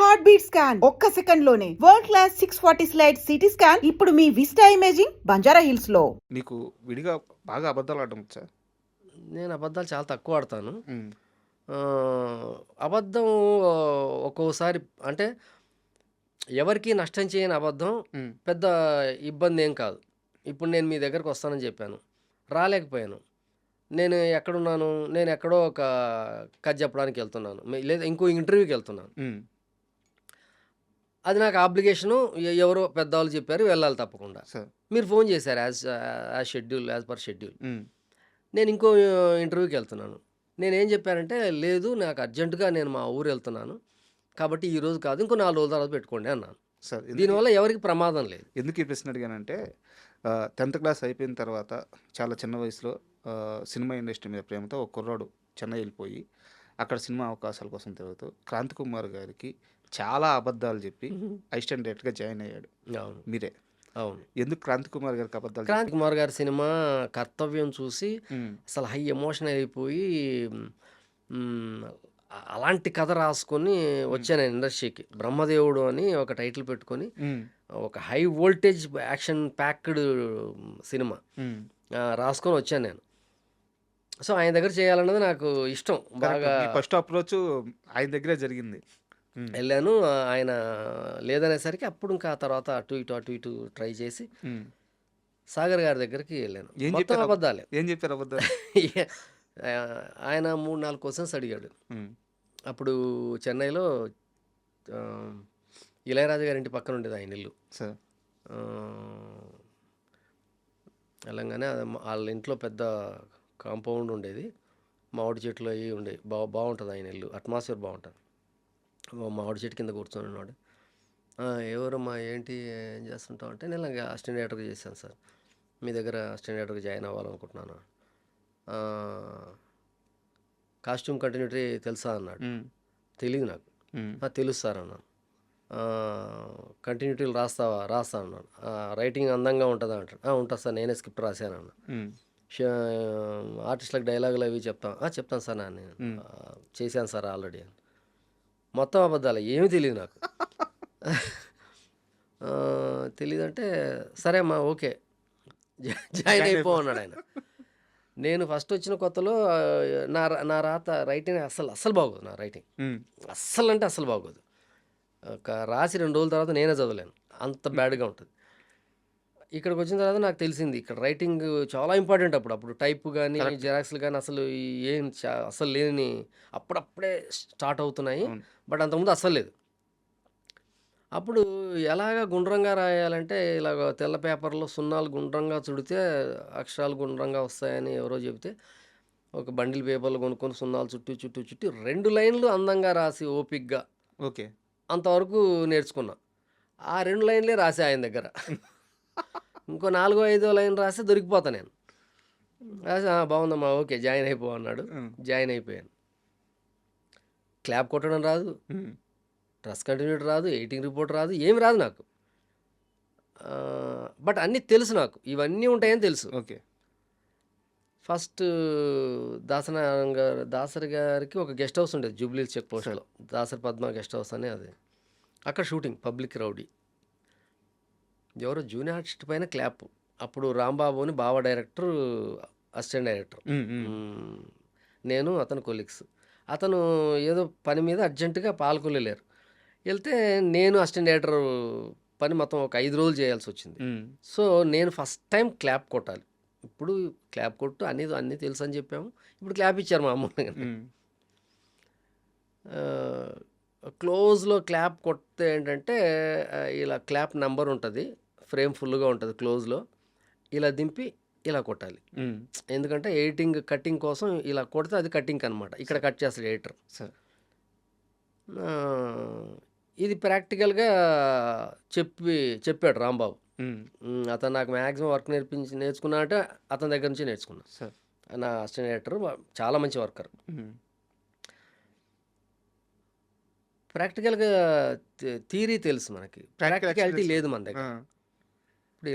Heart beat scan ఒక్క second లోనే world class 640 slide CT scan ఇప్పుడు మీ విస్టా ఇమేజింగ్ బంజారా హిల్స్ లో. నీకు విడిగా బాగా అబద్ధాలు ఆడడం వచ్చా? నేను అబద్ధాలు చాలా తక్కువ ఆడతాను. ఉమ్, అబద్ధం ఒక్కోసారి అంటే ఎవరికీ నష్టం చేయని అబద్ధం ఉమ్, పెద్ద ఇబ్బంది ఏం కాదు. ఇప్పుడు నేను మీ దగ్గరకు వస్తానని చెప్పాను, రాలేకపోయాను. నేను ఎక్కడున్నాను? నేను ఎక్కడో ఒక కథ చెప్పడానికి వెళ్తున్నాను, లేదా ఇంకో ఇంటర్వ్యూకి వెళ్తున్నాను. ఉమ్, అది నాకు ఆబ్లిగేషను. ఎవరో పెద్దవాళ్ళు చెప్పారు, వెళ్ళాలి తప్పకుండా. సార్ మీరు ఫోన్ చేశారు as schedule, as per schedule. Um, నేను ఇంకో ఇంటర్వ్యూకి వెళ్తున్నాను. నేనేం చెప్పానంటే, లేదు నాకు అర్జెంటుగా నేను మా ఊరు వెళ్తున్నాను, కాబట్టి ఈరోజు కాదు ఇంకో 4 రోజుల తర్వాత పెట్టుకోండి అన్నాను. సార్ దీనివల్ల ఎవరికి ప్రమాదం లేదు. ఎందుకు ఈ ప్రశ్న అడిగానంటే 10th క్లాస్ అయిపోయిన తర్వాత చాలా చిన్న వయసులో సినిమా ఇండస్ట్రీ మీద ప్రేమతో ఒక కుర్రాడు చెన్నై వెళ్ళిపోయి అక్కడ సినిమా అవకాశాల కోసం తిరుగుతూ క్రాంతి కుమార్ గారికి చాలా అబద్ధాలు చెప్పి అసిస్టెంట్ డైరెక్టర్గా జాయిన్ అయ్యాడు. అవును, మీరే అవును. ఎందుకు క్రాంతి కుమార్ గారికి అబద్ధాలు క్రాంతి కుమార్ గారి సినిమా కర్తవ్యం చూసి ఉమ్, అసలు హై ఎమోషన్ అయిపోయి మ్, అలాంటి కథ రాసుకొని వచ్చాను నేను ఇండస్ట్రీకి. బ్రహ్మదేవుడు అని ఒక టైటిల్ పెట్టుకొని ఉమ్, ఒక high voltage action packed cinema um, రాసుకొని వచ్చాను నేను. సో ఆయన దగ్గర చేయాలన్నది నాకు ఇష్టం బాగా. ఫస్ట్ అప్రోచ్ ఆయన దగ్గరే జరిగింది. ఉమ్, వెళ్ళాను. ఆయన లేదనేసరికి అప్పుడు ఇంకా ఆ తర్వాత అటు ఇటు ట్రై చేసి ఉమ్. సాగర్ గారి దగ్గరికి వెళ్ళాను. ఏం మొత్తం చెప్పారు? అబద్ధాలే. ఏం చెప్పారు అబద్ధాలు? ఆయన 3-4 క్వశ్చన్స్ అడిగాడు. ఉమ్, అప్పుడు చెన్నైలో ఆ, ఇళయరాజా గారి ఇంటి పక్కన ఉండేది ఆయన ఇల్లు. సార్ ఆ, వెళ్ళంగానే వాళ్ళ ఇంట్లో పెద్ద కాంపౌండ్ ఉండేది, మామిడి చెట్లు అవి ఉండేవి. బాగుంటుంది ఆయన ఇల్లు, అట్మాస్ఫియర్ బాగుంటుంది. మామిడి చెట్టు కింద కూర్చొని ఉన్నాడు. ఎవరమ్మా ఏంటి ఏం చేస్తుంటావు అంటే, నేను అసిస్టెంట్ డైరెక్టర్గా చేశాను సార్, మీ దగ్గర అసిస్టెంట్ డైరెక్టర్గా జాయిన్ అవ్వాలనుకుంటున్నాను. కాస్ట్యూమ్ కంటిన్యూటీ తెలుసా అన్నాడు. ఉమ్, తెలియదు నాకు. ఉమ్, తెలుసు సార్ అన్నాను. కంటిన్యూటీలు రాస్తా అన్నాను. రైటింగ్ అందంగా ఉంటుందా అంటాడు. ఉంటుంది సార్, నేనే స్క్రిప్ట్ రాశాను అన్నాను. ఉమ్, ఆర్టిస్టులకు డైలాగులు అవి చెప్తాను సార్ నేను ఉమ్. చేశాను సార్ ఆల్రెడీ అని. మొత్తం అబద్ధాలు, ఏమీ తెలియదు నాకు. తెలియదంటే సరే అమ్మా ఓకే జాయిన్ అయిపో అన్నాడు ఆయన. నేను ఫస్ట్ వచ్చిన కొత్తలో నా రాత రైటింగ్ అస్సలు బాగోదు. నా రైటింగ్ ఉమ్, అస్సలు బాగోదు. రాసి 2 రోజుల తర్వాత నేనే చదవలేను, అంత బ్యాడ్గా ఉంటుంది. ఇక్కడికి వచ్చిన తర్వాత నాకు తెలిసింది ఇక్కడ రైటింగ్ చాలా ఇంపార్టెంట్. అప్పుడు టైప్ కానీ జెరాక్స్లు కానీ అసలు ఏం అసలు లేని, అప్పుడప్పుడే స్టార్ట్ అవుతున్నాయి. అవును. బట్ అంతకుముందు అస్సలు లేదు. అప్పుడు ఎలాగ గుండ్రంగా రాయాలంటే ఇలాగ తెల్ల పేపర్లో సున్నాలు గుండ్రంగా చుడితే అక్షరాలు గుండ్రంగా వస్తాయని ఎవరో చెబితే ఒక బండిల్ పేపర్లు కొనుక్కొని సున్నాలు చుట్టి 2 లైన్లు అందంగా రాసి ఓపిక్గా ఓకే. అంతవరకు నేర్చుకున్నా. ఆ 2 లైన్లే రాసే ఆయన దగ్గర. ఇంకో 4-5 లైన్ రాస్తే దొరికిపోతా నేను. రాసి బాగుందమ్మా ఓకే జాయిన్ అయిపో అన్నాడు. ఉమ్, జాయిన్ అయిపోయాను. క్లాప్ కొట్టడం రాదు, ఉమ్, డ్రెస్ కంటిన్యూటీ రాదు, ఎడిటింగ్ రిపోర్ట్ రాదు, ఏమి రాదు నాకు. బట్ అన్నీ తెలుసు నాకు, ఇవన్నీ ఉంటాయని తెలుసు. ఓకే. ఫస్ట్ దాసరి గారికి ఒక గెస్ట్ హౌస్ ఉండేది జూబ్లీ చెక్ పోస్ట్లో, దాసరి పద్మ గెస్ట్ హౌస్ అని. అది అక్కడ షూటింగ్ పబ్లిక్ రౌడీ. ఎవరో జూనియర్ ఆర్టిస్ట్ పైన క్లాప్. అప్పుడు రాంబాబు అని బావ డైరెక్టర్, అసిస్టెంట్ డైరెక్టర్, ఉమ్, ఉమ్, నేను అతను కొలీగ్స్. అతను ఏదో పని మీద అర్జెంటుగా పాల్గొలేరు. వెళ్తే నేను అసిస్టెంట్ డైరెక్టర్ పని మొత్తం ఒక 5 రోజులు చేయాల్సి వచ్చింది. ఉమ్, సో నేను ఫస్ట్ టైం క్లాప్ కొట్టాలి. ఇప్పుడు క్లాప్ కొట్టు అన్నీ తెలుసు అని చెప్పాము, ఇప్పుడు క్లాప్ ఇచ్చారు మామూలుగా. ఉమ్, క్లోజ్లో క్లాప్ కొడితే ఏంటంటే ఇలా క్లాప్ నెంబర్ ఉంటుంది, ఫ్రేమ్ ఫుల్గా ఉంటుంది క్లోజ్లో. ఇలా దింపి ఇలా కొట్టాలి. ఉమ్, ఎందుకంటే ఎడిటింగ్ కటింగ్ కోసం ఇలా కొడితే అది కటింగ్ అనమాట. ఇక్కడ కట్ చేస్తాడు ఎడిటర్. సార్ ఇది ప్రాక్టికల్గా చెప్పాడు రాంబాబు. ఉమ్, అతను నాకు మ్యాక్సిమం వర్క్ నేర్చుకున్నా అంటే అతని దగ్గర నుంచి నేర్చుకున్నా. సార్ నా అసిస్టెంట్ డైరెక్టర్ చాలా మంచి వర్కర్. ఉమ్, ప్రాక్టికల్గా థియరీ తెలుసు మనకి, ప్రాక్టికాలిటీ లేదు మన దగ్గర. ఇప్పుడు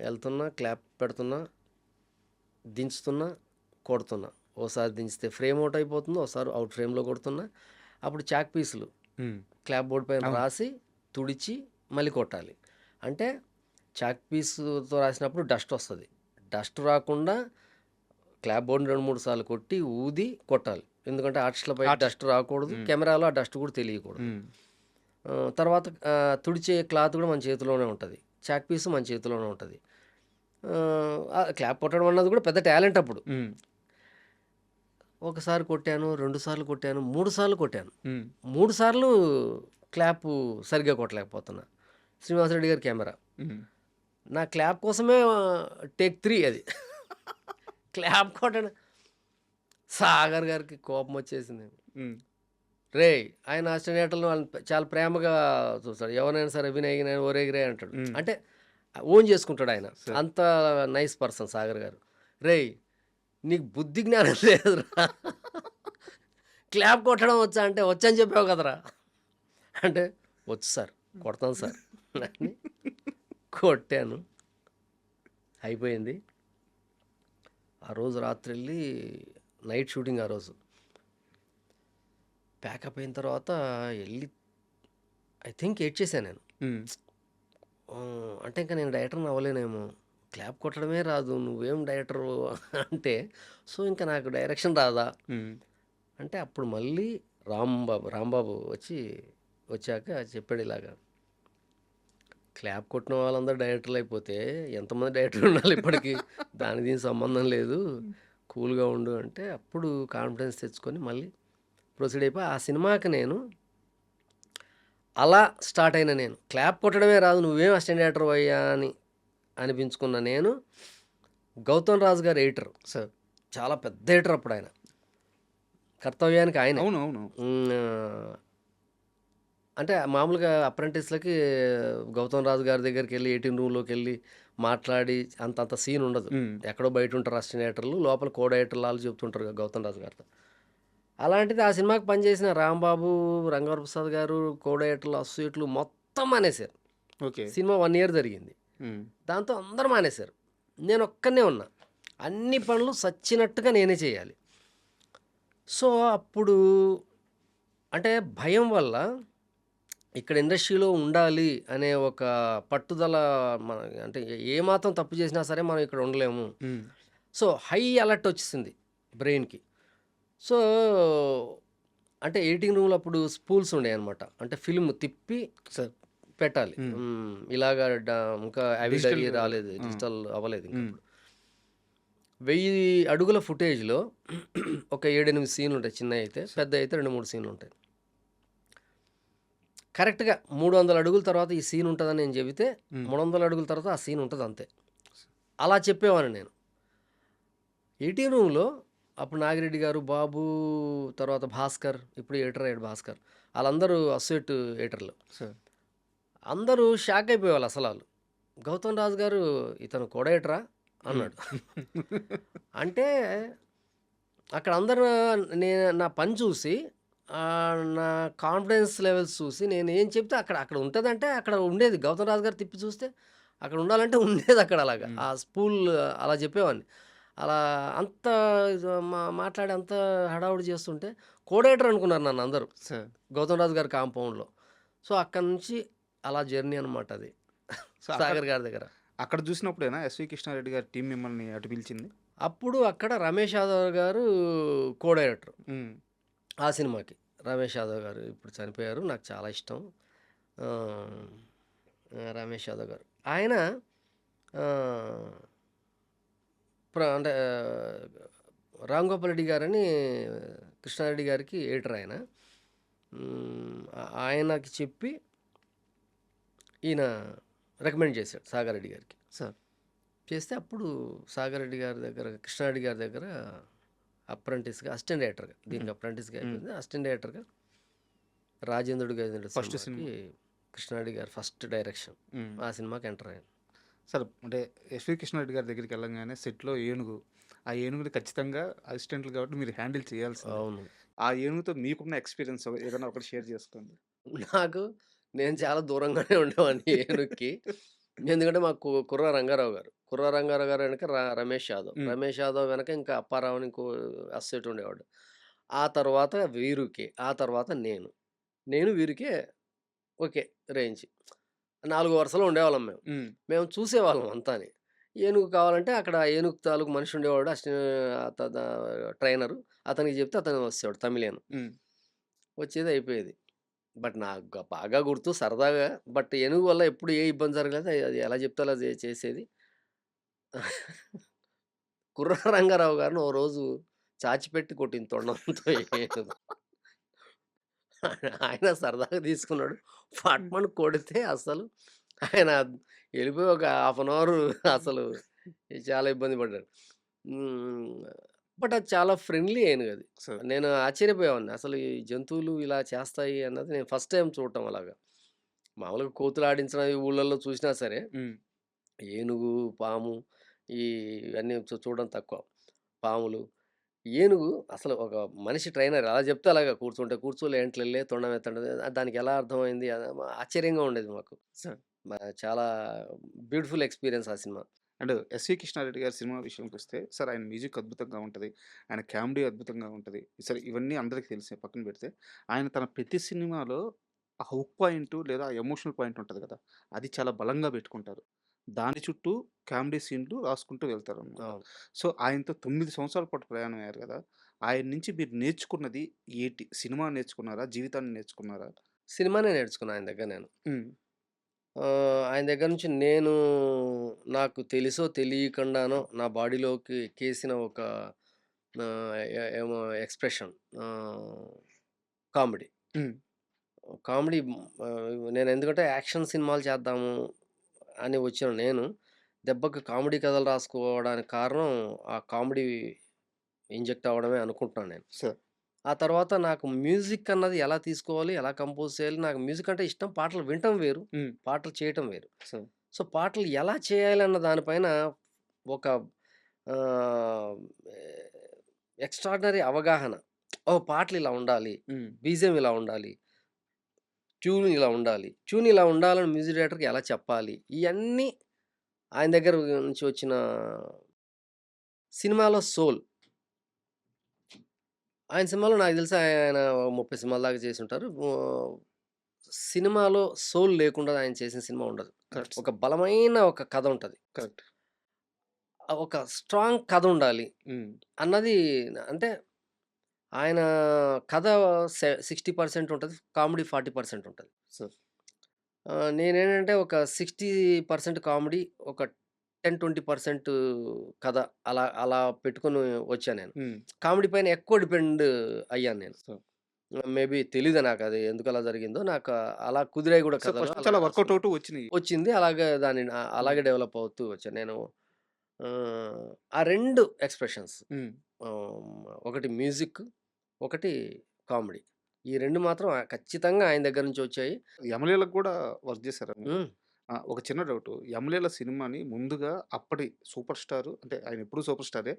వెళ్తున్నా క్లాప్ పెడుతున్నా, దించుతున్నా, కొడుతున్నా. ఓసారి దించితే ఫ్రేమ్ అవుట్ అయిపోతుంది, ఒకసారి అవుట్ ఫ్రేమ్లో కొడుతున్నా. అప్పుడు చాక్ పీసులు హ్మ్. క్లాప్ బోర్డ్ పైన అవును. రాసి తుడిచి మళ్ళీ కొట్టాలి. అంటే చాక్ పీస్‌తో రాసినప్పుడు డస్ట్ వస్తది. డస్ట్ రాకుండా క్లాప్ బోర్డ్‌ని 2, 3 సార్లు కొట్టి, ఊది కొట్టాలి. ఎందుకంటే ఆర్టిస్ట్‌లపైకి ఆర్టిస్ట్. డస్ట్ రాకూడదు. హ్మ్. కెమెరాలో ఆ డస్ట్ కూడా తెలియకూడదు. హ్మ్. తర్వాత తుడిచే క్లాత్ కూడా మన చేతిలోనే ఉంటది. చాక్ పీస్ మన చేతిలోనే ఉంటది. క్లాప్ కొట్టడం అన్నది కూడా పెద్ద టాలెంట్ అప్పుడు. హ్మ్. ఒకసారి కొట్టాను, 2 సార్లు కొట్టాను, 3 సార్లు కొట్టాను. హ్మ్. 3 సార్లు క్లాపు సరిగ్గా కొట్టలేకపోతున్నా. శ్రీనివాసరెడ్డి గారి కెమెరా. హ్మ్. నా క్లాప్ కోసమే టేక్ 3 అది. క్లాప్ కొట్టడం సాగర్ గారికి కోపం వచ్చేసింది. హ్మ్. రేయ్! ఆయన అసినేటర్లు వాళ్ళని చాలా ప్రేమగా చూస్తాడు. ఎవరినైనా సరే వినయ్ గినయ్ ఒరేయ్ రేయ్ అంటాడు. హ్మ్. అంటే ఓన్ చేసుకుంటాడు ఆయన. సరే. అంత నైస్ పర్సన్ సాగర్ గారు. రేయ్! నీకు బుద్ధి జ్ఞానం లేదురా. క్లాప్ కొట్టడం వచ్చా అంటే వచ్చని చెప్పావు కదరా! అంటే వచ్చు సార్. కొడతాను సార్ అని కొట్టాను. అయిపోయింది. ఆ రోజు రాత్రెళ్ళి నైట్ షూటింగ్ ఆ రోజు. ప్యాకప్ అయిన తర్వాత ఎళ్లి ఐ థింక్ ఏడ్చేసాను నేను. హ్మ్. అంటే ఇంక నేను డైరెక్టర్‌ని అవ్వలేనేమో. క్లాప్ కొట్టడమే రాదు. నువ్వేం డైరెక్టరు అంటే, సో, ఇంక నాకు డైరెక్షన్ రాదా? హ్మ్. అంటే అప్పుడు మళ్ళీ రాంబాబు వచ్చాక చెప్పాడు ఇలాగా. క్లాప్ కొట్టిన వాళ్ళందరూ డైరెక్టర్‌లయిపోతే ఎంతమంది డైరెక్టర్లు ఉండాలి ఇప్పటికి? దానికి దీనికి సంబంధం లేదు. కూల్‌గా ఉండు అంటే అప్పుడు కాన్ఫిడెన్స్ తెచ్చుకొని మళ్ళీ ప్రొసీడ్ అయిపోయి ఆ సినిమాకి నేను అలా స్టార్ట్ అయిన నేను. క్లాప్ కొట్టడమే రాదు నువ్వేం అసిస్టెంట్ డైరెక్టర్‌వి అయ్యా అని అనిపించుకున్న నేను, గౌతమ్ రాజు గారు ఎడిటర్. సార్. చాలా పెద్ద ఎడిటర్ అప్పుడాయన. కర్తవ్యానికి ఆయనే. అవును. అవును. అంటే మామూలుగా అప్రెంటిస్‌లకి గౌతమ్ రాజు గారి దగ్గరికెళ్ళి ఎడిటింగ్ రూమ్‌లోకెళ్ళి మాట్లాడి అంత సీన్ ఉండదు. హ్మ్. ఎక్కడో బయటుంటారు అసిస్టెంట్ డైరెక్టర్లు. లోపల కో డైరెక్టర్లు ఆళ్ళు చెప్తుంటారు గౌతమ్ రాజు గారితో. అలాంటిది ఆ సినిమాకి పనిచేసిన రాంబాబు, రంగవరప్రసాద్ గారు, కో డైరెక్టర్లు, అసోసియేట్లు మొత్తం మానేశారు. ఓకే. సినిమా 1 ఇయర్ జరిగింది. హ్మ్. దాంతో అందరూ మానేశారు. నేనొక్కడినే ఉన్నా. అన్ని పనులు సచ్చినట్టుగా నేనే చేయాలి. సో, అప్పుడు అంటే భయం వల్ల ఇక్కడ ఇండస్ట్రీలో ఉండాలి అనే ఒక పట్టుదల మన అంటే ఏమాత్రం తప్పు చేసినా సరే మనం ఇక్కడ ఉండలేము. హ్మ్. సో, హై అలర్ట్ వచ్చేసింది బ్రెయిన్‌కి. సో, అంటే ఎడిటింగ్ రూమ్‌లో అప్పుడు స్పూల్స్ ఉండేయన్నమాట. అంటే ఫిల్మ్ తిప్పి సార్. పెట్టాలి. హ్మ్. ఇలాగా ఇంకా అవిడ్ డిజిటల్. అయ్యి రాలేదు. ఆ! డిజిటల్ అవ్వలేదు హ్మ్. ఇంకప్పుడు. 1000 అడుగుల ఫుటేజ్‌లో ఒక 7, 8 సీన్‌లుంటాయి చిన్నయయితే. సార్. పెద్దయయితే 2, 3 సీన్‌లుంటాయి. కరెక్ట్‌గా 300 అడుగుల తర్వాత ఈ సీన్ ఉంటదని నేను చెబితే, హ్మ్. 300 అడుగుల తర్వాత ఆ సీన్ ఉంటదంతే. అలా చెప్పేవాడిని నేను. ఎడిటింగ్ రూమ్‌లో అప్పుడు నాగిరెడ్డి గారు, బాబు, తర్వాత భాస్కర్, ఇప్పుడు ఎడిటర్ అయ్యాడు భాస్కర్. ఆళ్ళందరూ అసోసియేట్ ఎడిటర్లు. సార్. అందరూ షాక్ అయిపోయేవాళ్ళు అసలాళ్ళు. గౌతమ్ రాజు గారు ఇతను కో డైరెక్టరా? హ్మ్. అన్నాడు. అంటే అక్కడ అందరూ నా పని చూసి నా కాన్ఫిడెన్స్ లెవెల్స్ చూసి నేను ఏం చెప్తే అక్కడ ఉంటదంటే అక్కడ ఉండేది. గౌతమ్ రాజు గారు తిప్పి చూస్తే అక్కడ ఉండాలంటే ఉండేది అక్కడ అలాగా. హ్మ్. ఆ స్పూల్ అలా చెప్పేవాడిని. అలా అంత మాట్లాడి అంత హడావుడి చేస్తుంటే కో-డైరెక్టర్ అనుకున్నారు నన్నందరూ. సార్. గౌతమ్ రాజు గారి కాంపౌండ్‌లో. సో, అక్కడి నుంచి అలా జర్నీ అనమాట అది. సో, సాగర్ గారి దగ్గర. అక్కడ చూసినప్పుడేనా ఎస్వి కృష్ణారెడ్డి గారి టీం మిమ్మల్ని అటు పిలిచింది? అప్పుడు అక్కడ రమేష్ యాదవ్ గారు కో-డైరెక్టర్. హ్మ్. ఆ సినిమాకి. రమేష్ యాదవ్ గారు ఇప్పుడు చనిపోయారు. నాకు చాలా ఇష్టం. ఆహ్, రమేష్ యాదవ్ గారు. ఆయన ఆహ్, అంటే రామ్ గోపాల్ రెడ్డి గారని కృష్ణారెడ్డి గారికి ఎడిటర్ ఆయన. ఆయనకి చెప్పి ఈయన రికమెండ్ చేశాడు సాగర్ రెడ్డి గారికి. సార్. చేస్తే అప్పుడు సాగర్ రెడ్డి గారి దగ్గర, కృష్ణారెడ్డి గారి దగ్గర అప్రెంటిస్‌గా అసిస్టెంట్ డైరెక్టర్‌గా దీనికి హ్మ్. అప్రెంటిస్‌గా హ్మ్. అయిపోయింది. అసిస్టెంట్ డైరెక్టర్‌గా రాజేంద్రుడు గజేంద్రుడు ఫస్ట్ సినిమాకి సినిమా. కృష్ణారెడ్డి గారి ఫస్ట్ డైరెక్షన్. హ్మ్. ఆ సినిమాకి ఎంటర్ అయ్యాను. సార్, అంటే ఎస్వి కృష్ణారెడ్డి గారి దగ్గరికి వెళ్ళంగానే సెట్‌లో ఏనుగు. ఆ ఏనుగుని ఖచ్చితంగా అసిస్టెంట్లు కాబట్టి మీరు హ్యాండిల్ చేయాల్సిందే. అవును. ఆ ఏనుగుతో మీకున్న ఎక్స్‌పీరియన్స్ ఏదైనా ఒకటి షేర్ చేసుకోండి. నాకు నేను చాలా దూరంగానే ఉండేవాడిని ఏనుగుకి. ఎందుకంటే మాకు కుర్ర రంగారావు గారు. కుర్ర రంగారావు గారు వెనక రమేష్ యాదవ్. హ్మ్. రమేష్ యాదవ్ వెనక ఇంకా అప్పారావు అని ఇంకో అసోసియేట్ ఉండేవాడు. ఆ తర్వాత వీరుకి. ఆ తర్వాత నేను. నేను, వీరికే ఓకే రేంజ్. 4 వరుసలో ఉండేవాళ్ళం మేము. హ్మ్. మేము చూసేవాళ్ళం అంతాని. ఏనుగు కావాలంటే అక్కడ ఏనుగు తాలూకు మనిషి ఉండేవాడు. ట్రైనరు. అతనికి చెప్తే అతను వచ్చేవాడు తమిళియన్. హ్మ్. వచ్చేది అయిపోయేది. బట్ నాకు బాగా గుర్తు సరదాగా. బట్ ఏనుగు వల్ల ఎప్పుడు ఏ ఇబ్బంది జరగలేదు. అది ఎలా చెప్తే అలా చేసేది. కుర్ర రంగారావు గారిని ఓ రోజు చాచిపెట్టి కొట్టింది తొండంతో ఏనుగు. ఆయన సరదాగా తీసుకున్నాడు. హ్మ్. పట్మని కొడితే అసలు ఆయన ఎళ్ళిపోయి ఒక హాఫ్ అన్ అవర్ అసలు చాలా ఇబ్బంది పడ్డాడు. హ్మ్. బట్ అది చాలా ఫ్రెండ్లీ ఏనుగది. సో నేను ఆశ్చర్యపోయేవాడిని. అసలు ఈ జంతువులు ఇలా చేస్తాయి అన్నది నేను ఫస్ట్ టైమ్ చూడటం అలాగా. మామూలుగా కోతులు ఆడించడం ఈ ఊళ్ళల్లో చూసినా సరే, హ్మ్. ఏనుగు, పాము ఈ ఇవన్నీ చూడడం తక్కువ. పాములు, ఏనుగు అసలు ఒక మనిషి ట్రైనర్ ఎలా చెప్తే అలాగా కూర్చుంటే కూర్చో, లేదంటే లే, తొండం ఎత్తండి. దానికి ఎలా అర్థమైంది ఆశ్చర్యంగా ఉండేది మాకు. సో చాలా బ్యూటిఫుల్ ఎక్స్‌పీరియన్స్ ఆ సినిమా. అండ్ 'ఎస్వి కృష్ణారెడ్డి' గారి సినిమా విషయానికొస్తే సార్ ఆయన మ్యూజిక్ అద్భుతంగా ఉంటది. ఆయన కామెడీ అద్భుతంగా ఉంటది. సరే ఇవన్నీ అందరికి తెలిసే పక్కన పెడితే, ఆయన తన ప్రతి సినిమాలో ఆ హుక్ పాయింట్ లేదా ఎమోషనల్ పాయింట్ ఉంటది కదా! అది చాలా బలంగా పెట్టుకుంటారు. దాని చుట్టూ కామెడీ సీన్‌లు రాసుకుంటూ వెళ్తారనమాట. అవును. సో ఆయనతో 9 సంవత్సరాల పాటు ప్రయాణం అయ్యారు కదా! ఆయన నుంచి మీరు నేర్చుకున్నది ఏటి? సినిమా నేర్చుకున్నారా? జీవితాన్ని నేర్చుకున్నారా? సినిమానే నేర్చుకున్నా ఆయన దగ్గర నేను. హ్మ్. ఆయన దగ్గర నుంచి నేను నాకు తెలుసో తెలియకుండానో నా బాడీలోకి ఎక్కేసిన ఒక ఏమో ఎక్స్‌ప్రెషన్ ఆహ్, కామెడీ. హ్మ్. కామెడీ నేను ఎందుకంటే యాక్షన్ సినిమాలు చేద్దాము అని వచ్చిన నేను, దెబ్బకి కామెడీ కథలు రాసుకోవడానికి కారణం ఆ కామెడీ ఇంజెక్ట్ అవ్వడమే అనుకుంటున్నాను నేను. సార్. ఆ తర్వాత నాకు మ్యూజిక్ అన్నది ఎలా తీసుకోవాలి? ఎలా కంపోజ్ చేయాలి? నాకు మ్యూజిక్ అంటే ఇష్టం. పాటలు వినటం వేరు. హ్మ్. పాటలు చేయటం వేరు. సార్. సో, పాటలు ఎలా చేయాలన్న దానిపైన ఒక ఆహ్, ఎక్స్‌ట్రార్డినరీ అవగాహన. ఓహ్! పాటలు ఇలా ఉండాలి. హ్మ్. బీజీఎం ఇలా ఉండాలి. ట్యూన్ ఇలా ఉండాలి. ట్యూన్ ఇలా ఉండాలని మ్యూజిక్ డైరెక్టర్‌కి ఎలా చెప్పాలి? ఇయన్నీ ఆయన దగ్గర నుంచి వచ్చిన సినిమాలో సోల్. ఆయన సినిమాలో నాకు తెలిసి ఆయన 30 సినిమాల దాకా చేసుంటారు. సినిమాలో సోల్ లేకుండా ఆయన చేసిన సినిమా ఉండదు. కరెక్ట్ ఒక సార్. బలమైన ఒక కథ ఉంటది. కరెక్ట్. ఒక స్ట్రాంగ్ కథ ఉండాలి హ్మ్. అన్నది అంటే ఆయన కథ 60% ఉంటది. కామెడీ 40% ఉంటది. సార్. నేనేంటంటే ఒక 60% కామెడీ, ఒక 10, 20% కథ అలా అలా పెట్టుకొని వచ్చా నేను. హ్మ్. కామెడీ పైన ఎక్కువ డిపెండ్ అయ్యాను నేను. సో మేబీ తెలీదు నాకది ఎందుకలా జరిగిందో. నాకు అలా కుదిరాయి గూడా సో, కథలు. ఫస్ట్ అలా చాలా వర్కౌట్ అసలు అవుతూ వచ్చినియి. వచ్చింది. అలాగే దాన్ని హ్మ్. అలాగే డెవలప్ అవుతూ వచ్చాను. నేను ఆ 2 ఎక్స్‌ప్రెషన్స్ హ్మ్. ఒకటి మ్యూజిక్, ఒకటి కామెడీ. ఈ 2 మాత్రం ఖచ్చితంగా ఆయన దగ్గర నుంచి వచ్చాయి. 'యమలీలకు' గూడా వర్క్ జేసారా మీరు? హ్మ్. ఒక చిన్న డౌటు. 'యమలీల' సినిమాని ముందుగా అప్పటి సూపర్ స్టారు అంటే ఆయనెప్పుడూ సూపర్ స్టారే.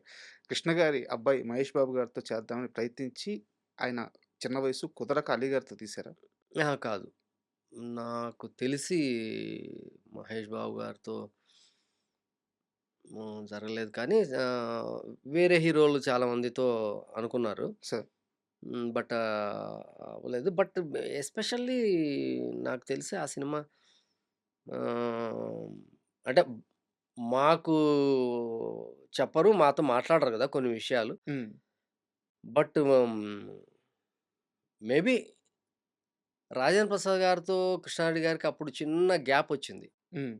కృష్ణ గారి అబ్బాయి 'మహేష్ బాబు' గారితో చేద్దామని ప్రయత్నించి, ఆయన చిన్న వయసు కుదరక 'అలీ' గారితో తీశారా? అహా! కాదు. నాకు తెలిసి మహేష్ బాబు గారితో జరగలేదు కానీ వేరే హీరోలు చాలా మందితో అనుకున్నారు. సార్. బట్ అవ్వలేదు. బట్ ఎస్పెషల్లీ నాకు తెలిసి ఆ సినిమా ఆహ్, అంటే మాకు చెప్పరు. మాతో మాట్లాడరు గదా! కొన్ని విషయాలు. హ్మ్. బట్ మేబీ రాజేంద్ర ప్రసాద్ గారితో కృష్ణారెడ్డి గారికి అప్పుడు చిన్న గ్యాపొచ్చింది. హ్మ్.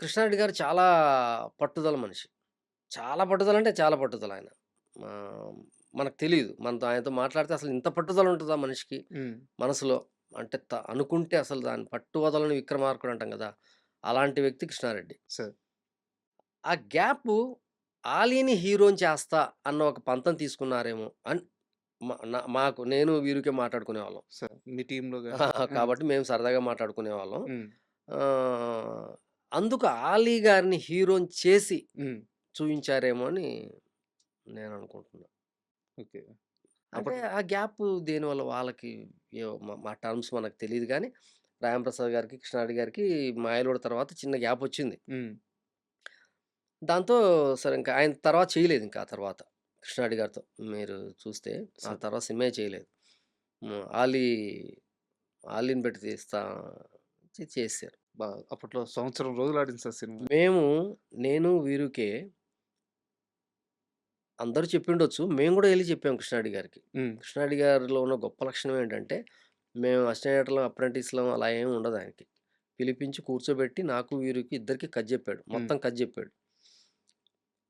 కృష్ణారెడ్డి గారు చాలా పట్టుదల మనిషి. చాలా పట్టుదలంటే చాలా పట్టుదల ఆయన. ఆహ్, మనకు తెలీదు. మనతో ఆయనతో మాట్లాడితే అసలు ఇంత పట్టుదల ఉంటదా మనిషికి హ్మ్. మనసులో? అంటే అనుకుంటే అసలు దాన్ని పట్టు వదలని విక్రమార్కుడు అంటాం గదా! అలాంటి వ్యక్తి కృష్ణారెడ్డి. సార్. ఆ గ్యాపు 'ఆలీని' హీరోని చేస్తా అన్న ఒక పంతం తీసుకున్నారేమో అని మాకు నేను, వీరుకే మాట్లాడుకునేవాళ్ళం. సార్. మీ టీమ్‌లో గాని ఆ! కాబట్టి మేము సరదాగా మాట్లాడుకునేవాళ్ళం. హ్మ్. ఆహ్, అందుకు 'ఆలీ' గారిని హీరోని చేసి హ్మ్. చూయించారేమో అని నేననుకుంటున్నా. ఓకే. అంటే అప్పట్లో ఆ గ్యాప్ దేనివల్ల వాళ్ళకి ఏవో మా టర్మ్స్ మనకు తెలీదు గానీ, రాంప్రసాద్ గారికి, కృష్ణారెడ్డి గారికి 'మాయలోడు' తర్వాత చిన్న గ్యాపొచ్చింది. హ్మ్. దాంతో సరే ఇంక ఆయన తర్వాత చేయలేదింక ఆ తర్వాత. కృష్ణారెడ్డి గారితో మీరు చూస్తే ఆ సార్. తర్వాత సినిమాయే చేయలేదు. ఆలీని పెట్టి తీస్తా చేశారు. అప్పట్లో సంవత్సరం రోజులు ఆడింది సార్ సినిమా. నేను వీరుకే అందరూ చెప్పిండొచ్చు. మేము గూడా ఎళ్లి చెప్పాం కృష్ణారెడ్డి గారికి. హ్మ్. కృష్ణారెడ్డి గారిలో ఉన్న గొప్ప లక్షణం ఏంటంటే, మేము అసిస్టెంట్ డైరెక్టర్‌లం, అప్రెంటిస్‌లం అలా ఏమి ఉండదు ఆయనకి. పిలిపించి కూర్చోబెట్టి నాకు, వీరుకి ఇద్దరికి కథ జెప్పాడు. హ్మ్. మొత్తం కథ జెప్పాడు.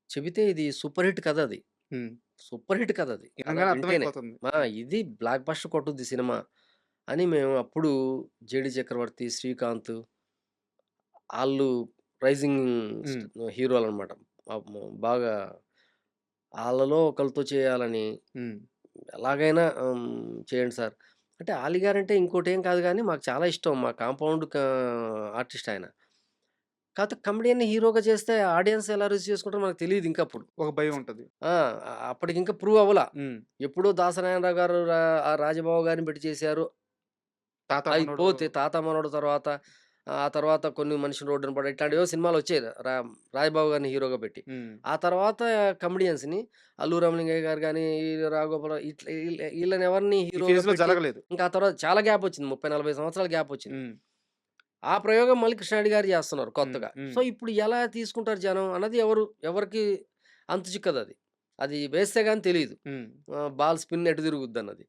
చెబితే ఇది సూపర్ హిట్ కథ అది. హ్మ్. సూపర్ హిట్ కథ అది. కథ వినంగానే వింటేనే. అర్థమైపోతుంది. ఇది బ్లాక్ బస్టర్ కొట్టుద్ది సినిమా అని మేము అప్పుడు 'జేడీ చక్రవర్తి', 'శ్రీకాంత్' ఆళ్ళు రైజింగ్ హ్మ్. హీరోలనమాట. బాగా ఆళ్ళలో ఒకళ్ళతో చేయాలని హ్మ్. ఎలాగైనా చేయండి సార్. అంటే ఆలీ గారంటే ఇంకోటేం కాదు గానీ, మాకు చాలా ఇష్టం. మా కాంపౌండ్ ఆర్టిస్ట్ ఆయన. కాపోతే కమెడియన్‌ని హీరోగా చేస్తే ఆడియన్స్ ఎలా రిసీవ్ చేసుకుంటారో మనకు తెలీదు ఇంకప్పుడు. ఒక భయం ఉంటది. ఆ! అప్పటికింకా ప్రూవ్ అవ్వల. హ్మ్. ఎప్పుడో దాసనారాయణరావు గారు, రాజబాబు గారిని పెట్టి చేశారు. తాత అయి మనోడు. పోతే 'తాత మనోడు' తర్వాత ఆ తర్వాత కొన్ని 'మనిషి రోడ్డున పడ' ఇట్లాంటివేవో సినిమాలొచ్చాయి. రాజబాబు గారిని హీరోగా పెట్టి. హ్మ్. ఆ తర్వాత కమెడియన్స్‌ని అల్లు రామలింగయ్య గారు గాని, రాఘగోపాల్ ఇట్లా ఈళ్ళని ఎవరిని ఈ హీరోగా ఫేజ్‌లో పెట్టి జరగలేదు. ఇంకా ఆ తర్వాత చాలా గ్యాపొచ్చింది. 30, 40 సంవత్సరాల గ్యాపొచ్చింది. హ్మ్. ఆ ప్రయోగం మళ్ళీ కృష్ణారెడ్డి గారు చేస్తున్నారు హ్మ్. కొత్తగా. హ్మ్. సో, ఇప్పుడు ఎలా తీసుకుంటారు జనం అన్నది ఎవరికి అంతు చిక్కదది. అది వేస్తే గాని తెలీదు. హ్మ్. బాల్ స్పిన్ ఎటు తిరుగుద్దన్నది.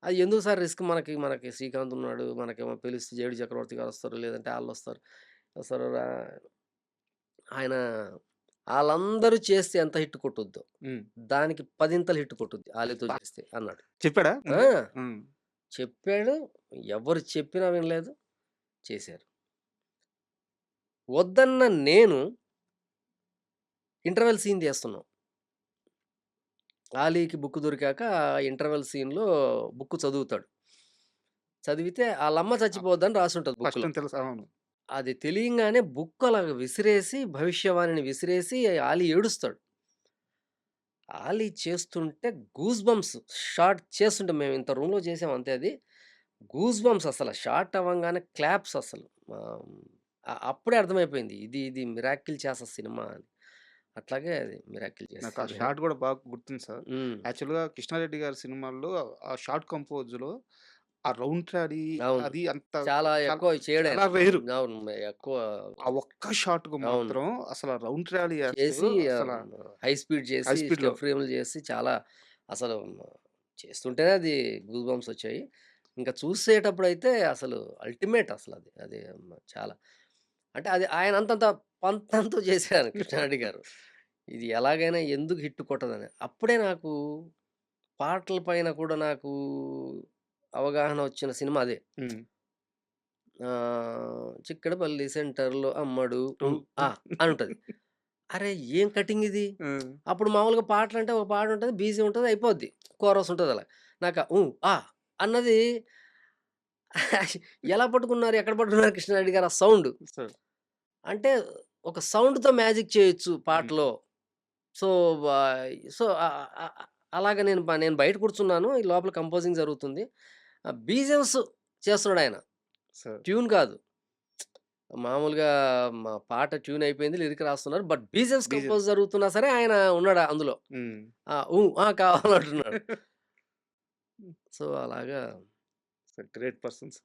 అది ఎందుకు సార్ రిస్క్ మనకి శ్రీకాంత్ ఉన్నాడు. మనకేమో పిలిస్తే 'జేడీ చక్రవర్తి' గారొస్తారు. లేదంటే ఆళ్ళొస్తారు. అసలు ఆయన ఆళ్ళందరూ చేస్తే ఎంత హిట్ కొట్టుద్దో, హ్మ్. దానికి పదింతలు హిట్ కొట్టుద్ది ఆలితో అబ్బా! చేస్తే అన్నాడు. చెప్పాడా ఆ! ముందే? హ్మ్. చెప్పాడు. ఎవరు చెప్పినా వినలేదు. చేశారు. వద్దన్న నేను ఇంటర్వెల్ సీన్ తీస్తున్నాం. ఆలీకి బుక్ దొరికాక ఇంటర్వెల్ సీన్‌లో బుక్ చదువుతాడు. చదివితే ఆళ్ళమ్మ చచ్చిపోద్దని రాసుంటది బుక్‌లో. ఫస్ట్‌ని తెలుసు. అవును. అది తెలియంగానే బుక్ అలాగ విసిరేసి, భవిష్యవాణిని విసిరేసి ఆలీ ఏడుస్తాడు. ఆలీ చేస్తుంటే గూస్ బంప్స్ షాట్ చేస్తుంటే మేము ఇంత రూమ్‌లో చేసాం అంతే అది. గూస్ బంప్స్ అసల షాట్ అవ్వంగానే క్లాప్స్ అసలు. అప్పుడే అర్థమైపోయింది. ఇది మిరాకిల్ చేస్తది సినిమా అని. అట్లాగే అది మిరాకిల్ నాకు ఆ చేసింది. షాట్ గూడా బాగా గుర్తుంది సార్. హ్మ్. యాక్చువల్‌గా కృష్ణారెడ్డి గారి సినిమాల్లో ఆ షార్ట్ కంపోజ్‌లో ఆ రౌండ్ ట్రాడీ అవును. అది అంత చాలా చాలా ఎక్కువ చేయడాయన. చాలా రేరు. అవును. ఎక్కువ ఆ ఒక్క షాట్‌కు అవును. మాత్రం అసల రౌండ్ ట్రాలీ చేసి ఏస్తూ అసల హై స్పీడ్ హై చేసి, స్పీడ్‌లో. స్టెప్ ఫ్రేమ్‌లు చేసి చాలా అసలు చేస్తుంటేనే అది గూస్ బంప్స్ వచ్చాయి. ఇంకా చూసేటప్పుడైతే అసలు అల్టిమేట్ అసలది. అది చాలా అంటే అది ఆయన అంతంత పంతంతో చేశారు కృష్ణారెడ్డి గారు. ఇది ఎలాగైనా ఎందుకు హిట్ కొట్టదని. అప్పుడే నాకు పాటల పైన కూడా నాకు అవగాహన వచ్చిన సినిమా అదే. హ్మ్. 'చిక్కడపల్లి సెంటర్‌లో అమ్మడు హ్మ్. ఆ' అని ఉంటది. అరే! ఏం కటింగ్ ఇది? హ్మ్. అప్పుడు మామూలుగా పాటలంటే ఒక పాట ఉంటది. బీజీ ఉంటది. అయిపోద్ది. కోరస్ ఉంటదలా. నాకు అన్నది ఎలా పట్టుకున్నారు? ఎక్కడ పట్టుకున్నారు కృష్ణారెడ్డి గారు ఆ సౌండ్? సో అంటే ఒక సౌండ్‌తో మ్యాజిక్ చేయొచ్చు హ్మ్. పాటలో. సో, సో, అలాగా నేను బయట కూర్చున్నాను. ఈ లోపల కంపోజింగ్ జరుగుతుంది. బీజీఎమ్స్ చేస్తున్నాడాయన. సో ట్యూన్ కాదు. మామూలుగా పాట ట్యూన్ అయిపోయింది. లిరిక్ రాస్తున్నారు. But BGMs compose BGMs. జరుగుతున్నా సరే ఆయన ఉన్నాడు అందులో. హ్మ్. కావాలంటున్నాడు. సో, అలాగా గ్రేట్ పర్సన్స్.